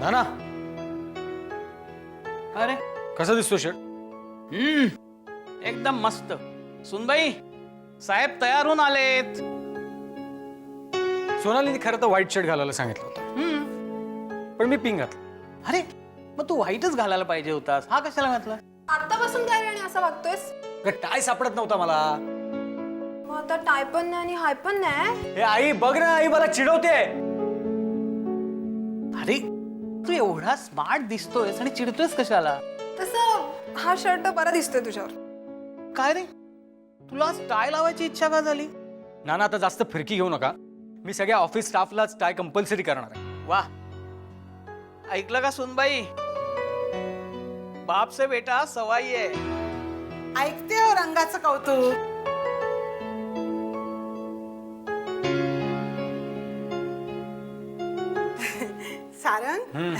नाना अरे कसा दिसतो शर्ट? एकदम मस्त. सुनबाई साहेब तयार होऊन आलेत. सोनालीने खरं तर व्हाईट शर्ट घालायला सांगितलं होतं, पण मी पिंक घातलं. अरे मग तू व्हाईटच घालायला पाहिजे होतास, हा कशाला घातला? आतापासून काय वेळ असं वागतोयस? टाय सापडत नव्हता मला. मग आता टाय पण नाही आणि हाय पण नाही. हे आई बघ ना, आई मला चिडवते. अरे तू एवढा स्मार्ट दिसतोयस आणि चिडतोयस कशाला? तसं हा शर्ट बरा दिसतोय तुझ्यावर. काय रे, तुला टाय लावायची इच्छा का झाली? नाना आता जास्त फिरकी घेऊ नका. मी सगळ्या ऑफिस स्टाफलाच टाय कंपल्सरी करणार आहे. वाह, ऐकलं का सुनबाई? बाप से बेटा सवाई आहे. ऐकते हो रंगाचं कौतुक. सारंग,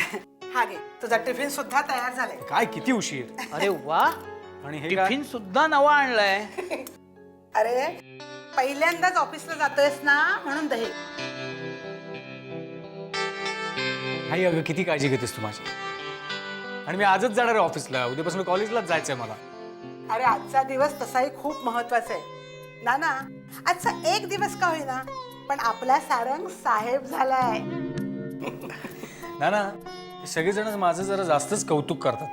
हा घे, तुझा टिफिन सुद्धा तयार झालाय. काय किती उशीर. अरे वा, आणि हे काय? टिफिन सुद्धा नवा आणलाय. अरे पहिल्यांदाच ऑफिसला जातोयस ना, म्हणून दही. आई अगं किती काळजी घेतेस तू माझी. आणि मी आजच जाणार आहे ऑफिसला. उद्यापासून कॉलेजलाच जायचंय मला. अरे आजचा दिवस तसाही खूप महत्वाचा आहे. नाना, आजचा एक दिवस का होईना, पण आपला सारंग साहेब झालाय. नाना सगळेजण माझं जरा जास्तच कौतुक करतात.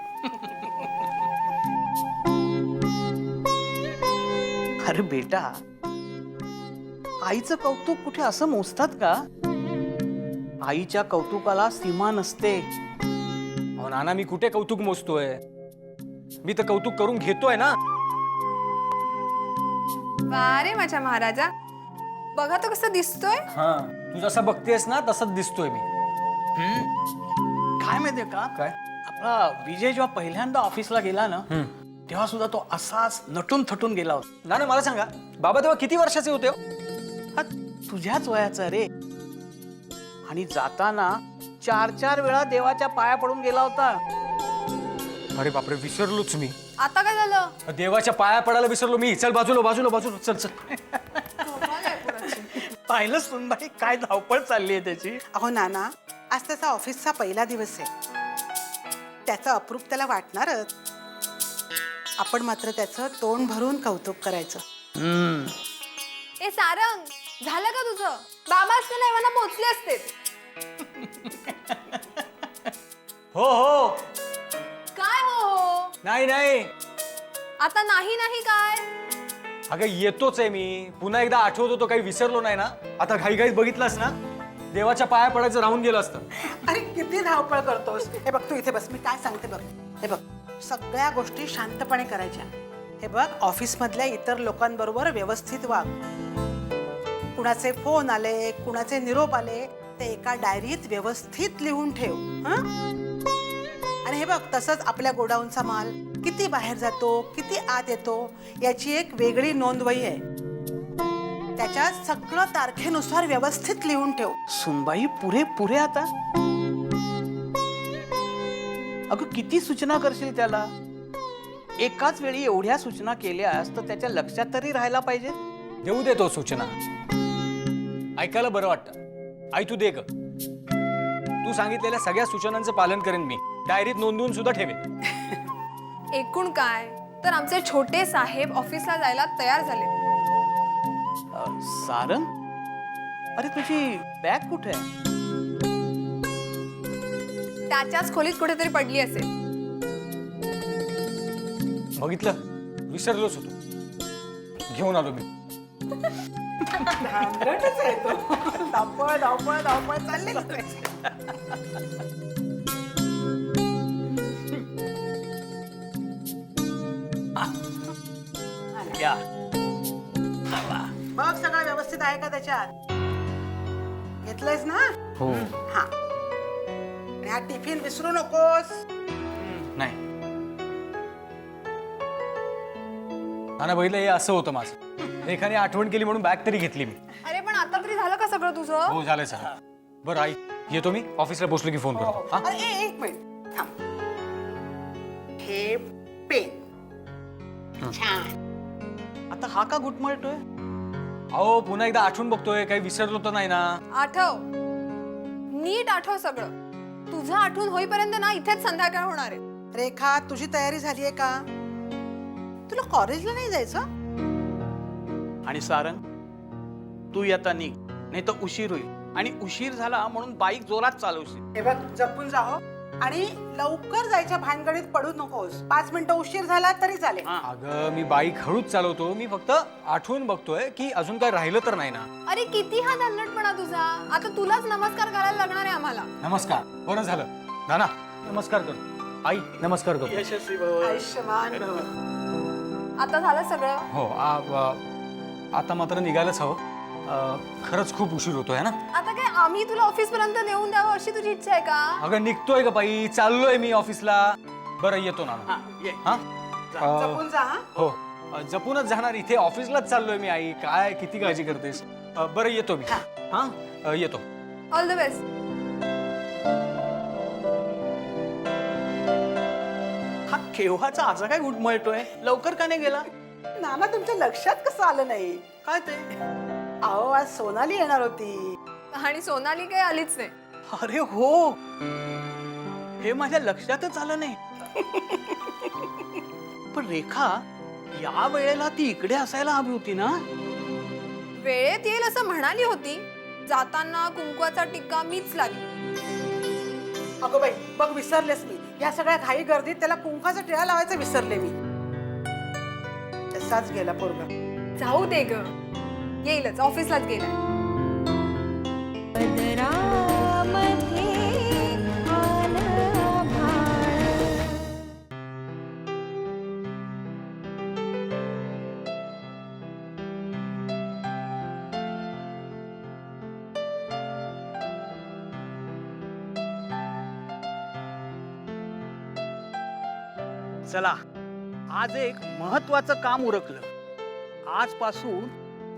अरे बेटा, आईचं कौतुक कुठे असं मोजतात का? आईच्या कौतुकाला सीमा नसते. अहो नाना, मी कुठे कौतुक मोजतोय? मी तर कौतुक करून घेतोय ना. वा रे माझ्या महाराजा, बघा तो कसं दिसतोय. हा, तू जसा बघतेस ना तसंच दिसतोय मी. काय माहितीये का, काय? आपला विजय जेव्हा पहिल्यांदा ऑफिसला गेला ना, तेव्हा सुद्धा तो असाच नटून थटून गेला होता. नाना मला सांगा, बाबा तेव्हा किती वर्षाचे होते हो? हा तुझ्याच वयाचा रे. आणि जाताना 4-4 वेळा देवाच्या पाया पडून गेला होता. अरे बापरे, विसरलोच मी. आता काय झालं? देवाच्या पाया पडायला विसरलो मी. चल बाजूला बाजूला बाजूला, चल चल. पाहिलं सुनबाई काय धावपळ चालली आहे त्याची. अहो नाना, आज त्याचा ऑफिसचा पहिला दिवस आहे. त्याचं अप्रूप त्याला वाटणारच. आपण मात्र त्याचं तोंड भरून कौतुक करायचं. ए सारंग, झालं का तुझं? बाबा असते नाही मला पोचले असते. हो हो. काय हो? नाही नाही. आता नाही नाही काय? अगं येतोच आहे मी. पुन्हा एकदा आठवत होतो, काही विसरलो नाही ना. आता घाईघाईत बघितलास ना, देवाच्या पाया पडायचं राहून गेलं असतं. अरे किती धावपळ करतोस. हे बघ, तू इथे बस, मी काय सांगते बघ. हे बघ, सगळ्या गोष्टी शांतपणे करायच्या. हे बघ, ऑफिसमधल्या इतर लोकांबरोबर व्यवस्थित वाग. कुणाचे फोन आले, कुणाचे निरोप आले, ते एका डायरीत व्यवस्थित लिहून ठेव. आणि हे बघ, तसंच आपल्या गोडाऊनचा माल किती बाहेर जातो, किती आत येतो, याची एक वेगळी नोंदवही आहे. त्याच्यात सगळं तारखेनुसार व्यवस्थित लिहून ठेव. सुनबाई पुरे पुरे आता. अगं किती सूचना करशील त्याला? एकाच वेळी एवढ्या सूचना केल्यास तर त्याच्या लक्षात तरी राहायला पाहिजे. देऊ दे तो सूचना. ऐकायला बरं वाटतं. आई तू दे ग. तू सांगितलेल्या सगळ्या सूचनांचं पालन करेन मी. डायरीत नोंदवून सुद्धा ठेवेन. एकूण काय तर आमचे छोटे साहेब ऑफिसला जायला तयार झाले. सारंग, अरे तुझी बॅग कुठे आहे? त्याच्याच खोलीत कुठेतरी पडली असेल. बघितलं, विसरलोच होतो. घेऊन आलो मी. धांदरटच आहे तो. धावपळ धावपळ धावपळ चालली. या बघ, सगळं व्यवस्थित आहे का त्याच्यात? घेतलंयस ना? हो. हा. आणि हा टिफिन विसरू नकोस. नाही नाना, बघितलं, हे असं होतं माझं. एखादी आठवण केली म्हणून बॅग तरी घेतली मी. अरे पण आता तरी झालं का सगळं तुझं? हो झालंय सर. बरं आई, येतो मी. ऑफिसला पोहोचलो की फोन करतो. हा. अरे एक मिनिट थांब. हे पेन छान. आता हा का घुटमळतोय? अहो पुन्हा एकदा आठवून बघतोय, काही विसरलो तर नाही ना. आठव, नीट आठव सगळं. तुझं आठवण होईपर्यंत ना इथेच संध्याकाळ होणार आहे. रेखा, तुझी तयारी झाली आहे का? तुला कॉलेजला नाही जायचं? आणि सारंग, तू आता निघ, नाही तर उशीर होईल. आणि उशीर झाला म्हणून बाईक जोरात चालवशील. हे बघ, जपून जाओ आणि लवकर जायच्या भानगडीत पडू नकोस. 5 मिनिटं उशीर झाला तरी चालेल. अगं मी बाईक हळूच चालवतो. मी फक्त आठवून बघतोय की अजून काय राहिलं तर नाही ना. अरे किती हा दणदणपणा तुझा. आता तुलाच नमस्कार करायला लागणार आहे आम्हाला. नमस्कार. बरं झालं. नाना नमस्कार कर. आई नमस्कार कर. यशस्वी भव. आयुष्यमान भव. आता झालं सगळं. हो आता मात्र निघायलाच हवं. खरंच खूप उशीर होतोय ना. आता काय आम्ही तुला ऑफिस पर्यंत नेऊन द्यावं अशी तुझी इच्छा आहे का? अगं निघतोय का बाई, चाललोय मी ऑफिसला. बरं येतो ना. हा, ये. हा जपून जा. हा? हो जपूनच जाणार. इथे ऑफिसलाच चाललोय मी. आई काय किती काळजी करतेस. बरं येतो मी. हा येतो. All the best. हा केव्हाचा असा काय गुटमळतोय? लवकर का नाही गेला? नाना, तुमच्या लक्षात कसं आलं नाही? काय ते? अहो, आज सोनाली येणार होती. आणि सोनाली काही आलीच नाही. अरे हो, हे माझ्या लक्षातच आलं नाही. पण रेखा, या वेळेला ती इकडे असायला हवी होती ना? वेळेत येईल असं म्हणाली होती. जाताना कुंकवाचा टिक्का मीच लावी. अगो बाई, बघ विसरलेस मी. या सगळ्या घाई गर्दीत त्याला कुंकाचा टिळा लावायचं विसरले मी. तसाच गेला पोरगा. जाऊ दे ग, येईलच. ऑफिसलाच गेलाय. चला, आज एक महत्वाचं काम उरकलं. आजपासून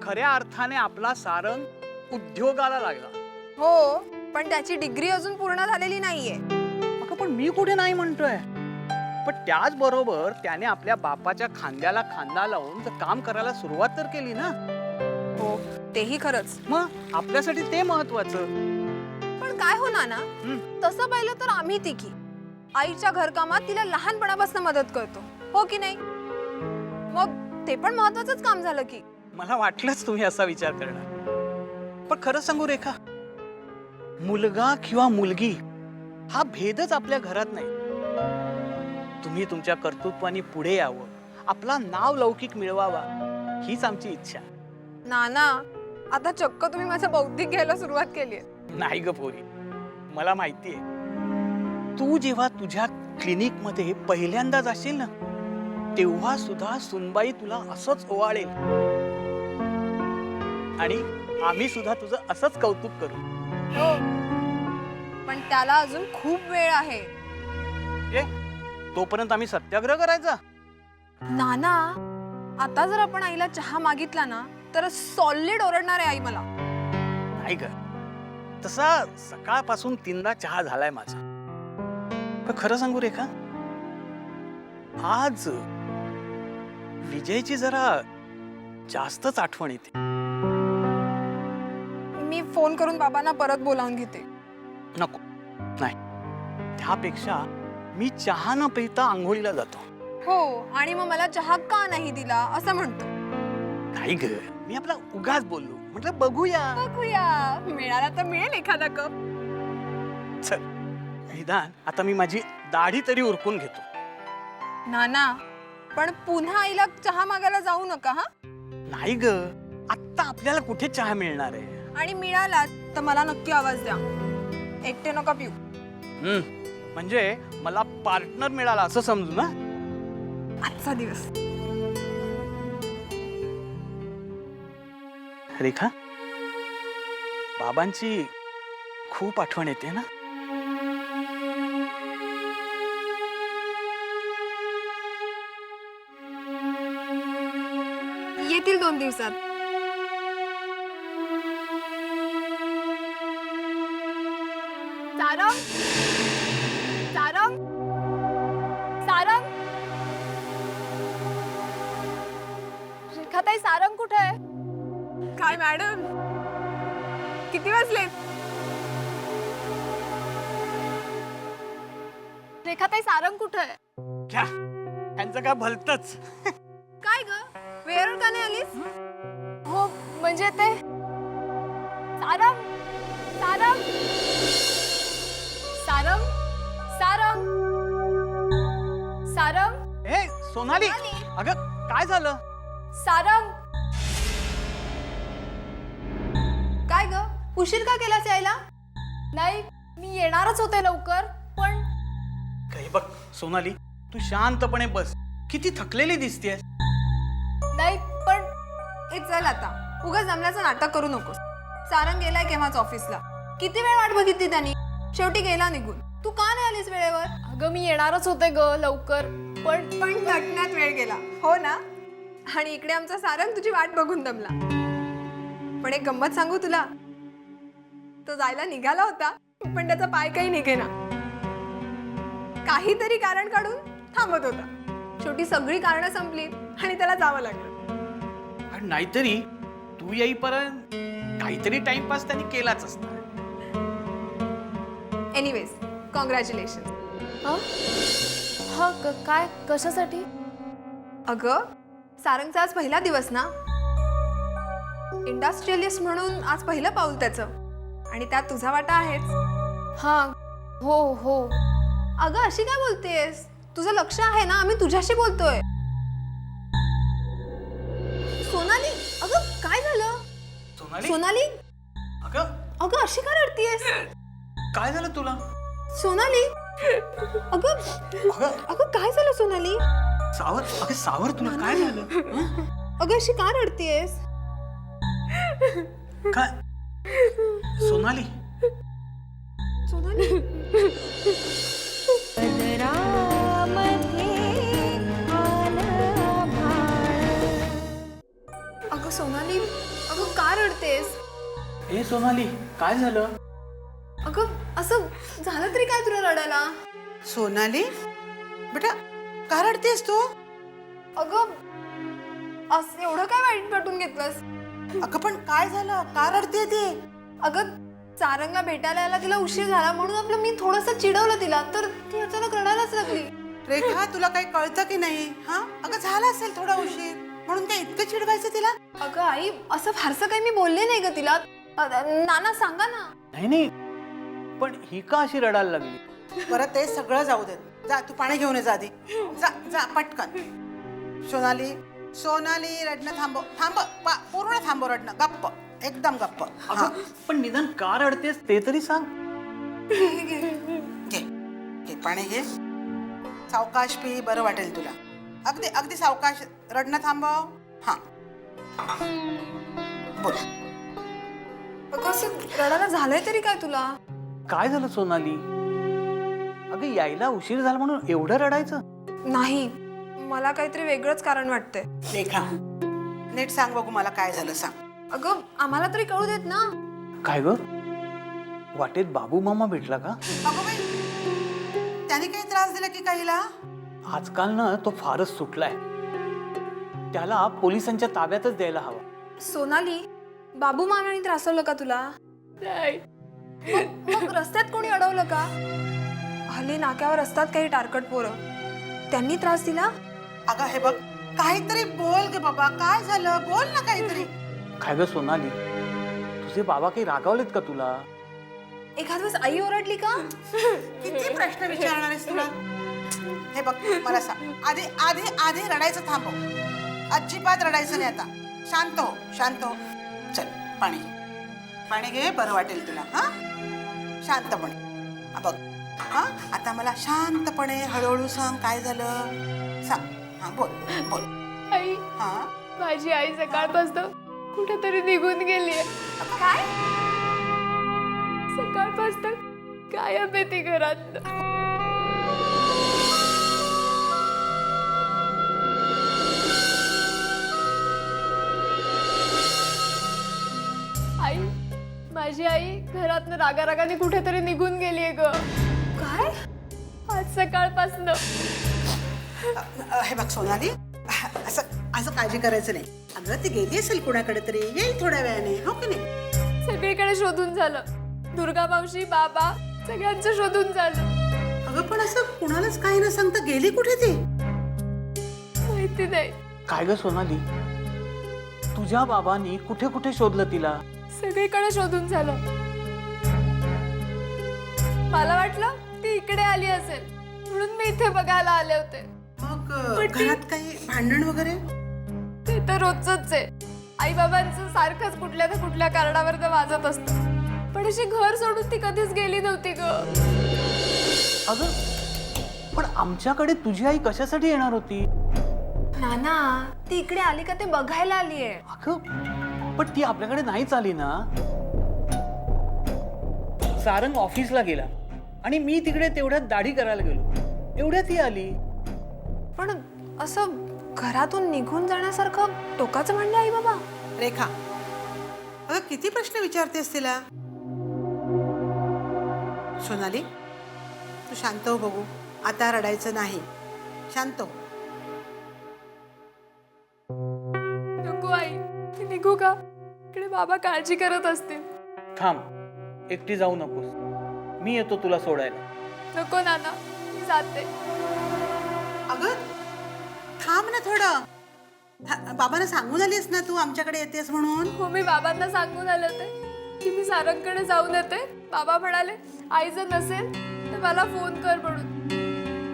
खऱ्या अर्थाने आपला सारंग उद्योगाला लागला. हो, पण त्याची डिग्री अजून पूर्ण झालेली नाहीये. अगं, पण मी कुठे नाही म्हणतोय. पण त्याच बरोबर त्याने आपल्या बापाच्या खांद्याला खांदा लावून काम करायला सुरुवात तर केली ना. हो, तेही खरंच. मग आपल्यासाठी ते महत्वाचं. पण काय हो नाना, तसं पाहिलं तर आम्ही तिघी आईच्या घरकामात तिला लहानपणापासून मदत करतो, हो की नाही? मग ते पण महत्वाचंच काम झालं की. मला वाटलंच तुम्ही असा विचार करणार. पण खरं सांगू रेखा, मुलगा किंवा मुलगी हा भेदच आपल्या घरात नाही. तुम्ही तुमच्या कर्तृत्वाने पुढे यावं, आपला नाव लौकिक मिळवावा, हीच आमची इच्छा. नाना, आता चक्क तुम्ही माझं बौद्धिक घ्यायला सुरुवात केलीये. नाही ग पोरी, मला माहितीये तू जेव्हा तुझ्या क्लिनिक मध्ये पहिल्यांदा जाशील ना, तेव्हा सुद्धा सुनबाई तुला असंच ओवाळेल आणि आम्ही सुद्धा तुझं असंच कौतुक करू. हो, पण त्याला अजून खूप वेळ आहे. ए, तोपर्यंत आम्ही सत्याग्रह करायचा. नाना, आता जर आपण आईला चहा मागितला ना तर सॉलिड ओरडणार आहे आई मला. नाही ग, तसा सकाळपासून 3दा चहा झालाय माझा. पण खरं सांगू रेखा, आज विजयची जरा जास्तच आठवण येते. मी फोन करून बाबांना परत बोलावून घेते. नको, नाही, त्यापेक्षा मी चहा न पिता आंघोळीला जातो. हो, आणि मग मला चहा का नाही दिला असं म्हणतो. नाही ग, मी आपला उगाच बोललो. म्हटलं बघूया. बघूया, मिळाला तर मिळेल एखादा कप. चल, निदान आता मी माझी दाढी तरी उरकून घेतो. नाना, पण पुन्हा आईला चहा मागायला जाऊ नका हा. नाही ग, आत्ता आपल्याला कुठे चहा मिळणार आहे. आणि मिळाला तर मला नक्की आवाज द्या. एकटे नका पिऊ. म्हणजे मला पार्टनर मिळाला असं समजू ना. आजचा दिवस. रेखा, बाबांची खूप आठवण येते ना. येतील 2 दिवसात. सारंग, सारंग, सारंग. रेखाताई, सारंग कुठे आहे? काय मॅडम, किती वाजले? रेखाताई सारंग कुठे आहे? घ्या त्यांचं काय भलतच. काय ग वेळेवर का नाही आलीस? हो म्हणजे ते सारंग सारंग सारंग सारंग सारंग ए सोनाली, अगं काय झालं? सारंग काय ग उशीर का केलास यायला? नाही मी येणारच होते लवकर पण काही बघ सोनाली, तू शांतपणे बस. किती थकलेली दिसतेस. नाही पण ए चल आता उगाच जमल्याचं नाटक करू नकोस. सारंग गेलाय केव्हाच ऑफिसला. किती वेळ वाट बघितली त्यांनी, शेवटी गेला निघून. तू का नाही आलीस वेळेवर? अगं मी येणारच होते ग लवकर पण घटण्यात वेळ गेला हो ना. आणि इकडे आमचा सारंग तुझी वाट बघून दमला. पण एक गंमत सांगू तुला, तो जायला निघाला होता पण त्याचा पाय काही निघेना. काहीतरी कारण काढून थांबत होता. शेवटी सगळी कारणं संपली आणि त्याला जावं लागलं. आणि नाहीतरी तू येईपर्यंत काहीतरी टाइमपास त्यांनी केलाच असणार. Anyways congratulation. हा काय कशासाठी? अगं सारंगचा आज पहिला दिवस ना. इंडस्ट्रियलिस्ट म्हणून आज पहिलं पाऊल त्याचं आणि त्यात तुझा वाटा आहेच. हा हो हो. अगं अशी काय बोलतेस? तुझं लक्ष आहे ना, आम्ही तुझ्याशी बोलतोय. सोनाली अगं काय झालं? सोनाली, सोनाली अगं अगं अशी का रडतीयस? काय झालं तुला? सोनाली अगं अगं अगं काय झालं सोनाली? सावर, अगं सावर, तुला काय झालं? हं? अगं अशी का रडतीयस? काय सोनाली? सोनाली अगं सोनाली अगं का रडतेस? ए सोनाली, काय झालं? अगं असं झालं तरी काय तुला रडायला? सोनाली बेटा का रडतेस तू? अगं असं एवढं काय वाईट वाटून घेतलंस? अगं पण काय झालं, का रडते ती? अगं सारंगला भेटायला यायला तिला उशीर झाला म्हणून आपलं मी थोडंसं चिडवलं तिला, तर ती अचानक रडायलाच लागली. रेखा तुला काही कळतं की नाही? हा अगं झाला असेल थोडा उशीर म्हणून काय इतकं चिडवायचं तिला? अगं आई असं फारसं काही मी बोलले नाही ग तिला. नाना सांगा ना. नाही नाही, पण ही का अशी रडायला लागली? परत ते सगळं जाऊ देत. जा तू पाणी घेऊन ये जा आधी. जा जा पटकन. सोनाली सोनाली रडणं थांबव थांबव, पूर्ण थांबव रडणं. गप्प एकदम गप्प. हा. अगं पण निदान का रडतेस ते तरी सांग. घे घे पाणी घे. सावकाश पी, बरं वाटेल तुला. अगदी अगदी सावकाश रडणं थांबव. हा बोल. अगं असं रडायला झालंय तरी काय तुला? काय झालं सोनाली? अगं यायला उशीर झाला म्हणून एवढं रडायचं? नाही मला काहीतरी वेगळंच कारण वाटतंय. रेखा नीट सांग बघू मला काय झालं सांग. अगं आम्हाला तरी कळू देत ना. काय ग, वाटेत बाबू मामा भेटला का? अगं बाई त्याने काही त्रास दिला की काहीला? आजकाल ना तो फारच सुटलाय. त्याला पोलिसांच्या ताब्यातच द्यायला हवा. सोनाली बाबू मामाने त्रासवलं का तुला? मग रस्त्यात कोणी अडवलं का? हल्ली नाक्यावर असतात काही टारकट पोरं, त्यांनी त्रास दिला? अगं हे बघ काहीतरी बोल ग बाबा, काय झालं बोल ना काहीतरी. काय ग सोनाली, तुझे बाबा काही रागावलेत का तुला? एखाद दिवस आई ओरडली का? किती प्रश्न विचारणार आहेस तुला? हे बघ मला सांग, आधी आधी आधी रडायचं थांबव. अजिबात रडायचं नाही आता. शांत हो शांत हो. चल पाणी घे, पाणी घे, बरं वाटेल तुला. हा शांतपणे. बघ हा आता मला शांतपणे हळूहळू सांग काय झालं सांग. हा बोल बोल. आई हा माझी आई सकाळपासून कुठेतरी निघून गेलीये. काय? सकाळपासून गायब आहे ती घरात. आई माझी आई घरातनं रागारागाने कुठेतरी निघून गेलीये ग. काय? आज सकाळपासून. हे बघ सोनाली असं असं काळजी करायचं नाही. अगं ती गेली असेल कुणाकडे तरी, येईल थोड्या वेळाने, हो की नाही? सगळीकडे शोधून झालं. दुर्गा मावशी बाबा सगळ्यांचं शोधून झालं. अगं पण असं कुणालाच काही न सांगता गेली कुठे ती? माहिती नाही. काय ग सोनाली, तुझ्या बाबांनी कुठे कुठे शोधलं तिला? सगळीकडे शोधून झालं. मला वाटलं ती इकडे आली असेल म्हणून मी इथे बघायला आले होते. मग पण ती- घरात काही भांडण वगैरे? ते तर रोजच आहे. आई बाबांचं सारखंच कुठल्या ना कुठल्या कारणावर ते वाजत असतं. पण अशी घर सोडून ती कधीच गेली नव्हती ग. अगं पण आमच्याकडे तुझी आई कशासाठी येणार होती? नाना ती इकडे आली का ते बघायला आली आहे. अगं पण ती आपल्याकडे नाहीच आली ना. सारंग ऑफिसला गेला आणि मी तिकडे तेवढ्यात दाढी करायला गेलो, एवढ्यात ती आली. पण असं घरातून निघून जाण्यासारखं टोकाचं म्हणणे आई बाबा. रेखा, अगं किती प्रश्न विचारतेस तिला? सोनाली, तू शांत हो बघू. आता रडायचं नाही, शांत हो. नको आई, मी निघू का? इकडे बाबा काळजी करत असतील. थांब, एकटी जाऊ नकोस, मी येतो तुला सोडायला. नको नाना, मी जाते. अगं थांब ना थोडं. बाबांना सांगून आलीस ना तू आमच्याकडे येतेस म्हणून? हो, मी बाबांना सांगून आले होते की मी सारंगकडे जाऊन येते. बाबा म्हणाले आई जर नसेल तर मला फोन कर म्हणून.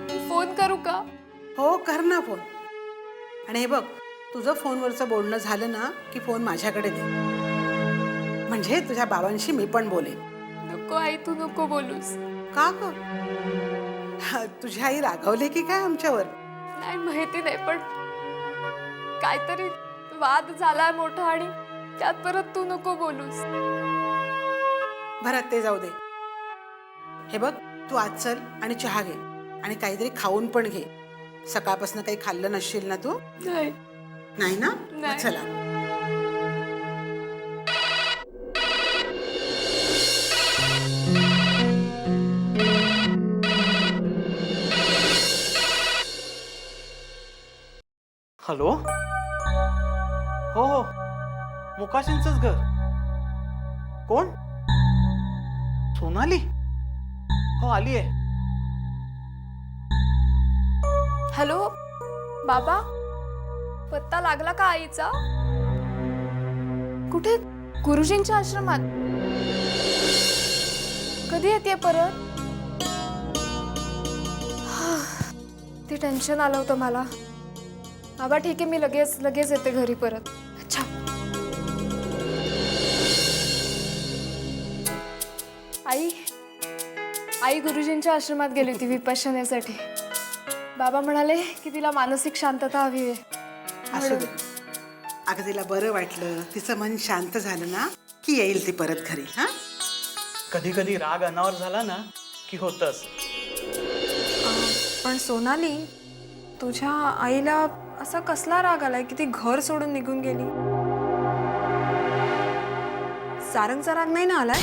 मी फोन करू का? हो कर ना फोन. आणि हे बघ, तुझं फोनवरचं बोलणं झालं ना की फोन माझ्याकडे दे, म्हणजे तुझ्या बाबांशी मी पण बोलेन. नको आई, तू नको बोलूस. का ग? तुझी आई रागावली की काय आमच्यावर? नाही माहिती नाही, पण काहीतरी वाद झालाय मोठा आणि त्यात परत तू नको बोलूस. भरत ते जाऊ दे. हे बघ, तू आज चल आणि चहा घे आणि काहीतरी खाऊन पण घे. सकाळपासून काही खाल्लं नसशील ना तू? नाही. नाही ना? मग नाही. चला. हॅलो. हो हो, मुकाशींचंच घर. कोण? सोनाली? हो आली आहे. हॅलो बाबा, पत्ता लागला का आईचा? कुठे? गुरुजींच्या आश्रमात. कधी येते परत? ते टेन्शन आलं होतं मला. बाबा ठीक आहे, मी लगेच येते घरी परत. अच्छा. आई गुरुजींच्या आश्रमात गेली होती विपश्यनेसाठी. बाबा म्हणाले की तिला मानसिक शांतता हवी आहे. असू दे. अगं तिला बरं वाटलं, तिचं मन शांत झालं ना की येईल ती परत घरी. हा, कधी कधी राग अनावर झाला ना की होतच. पण सोनाली, तुझ्या आईला असा कसला राग आलाय की ती घर सोडून निघून गेली? सारंगचा राग नाही ना आलाय?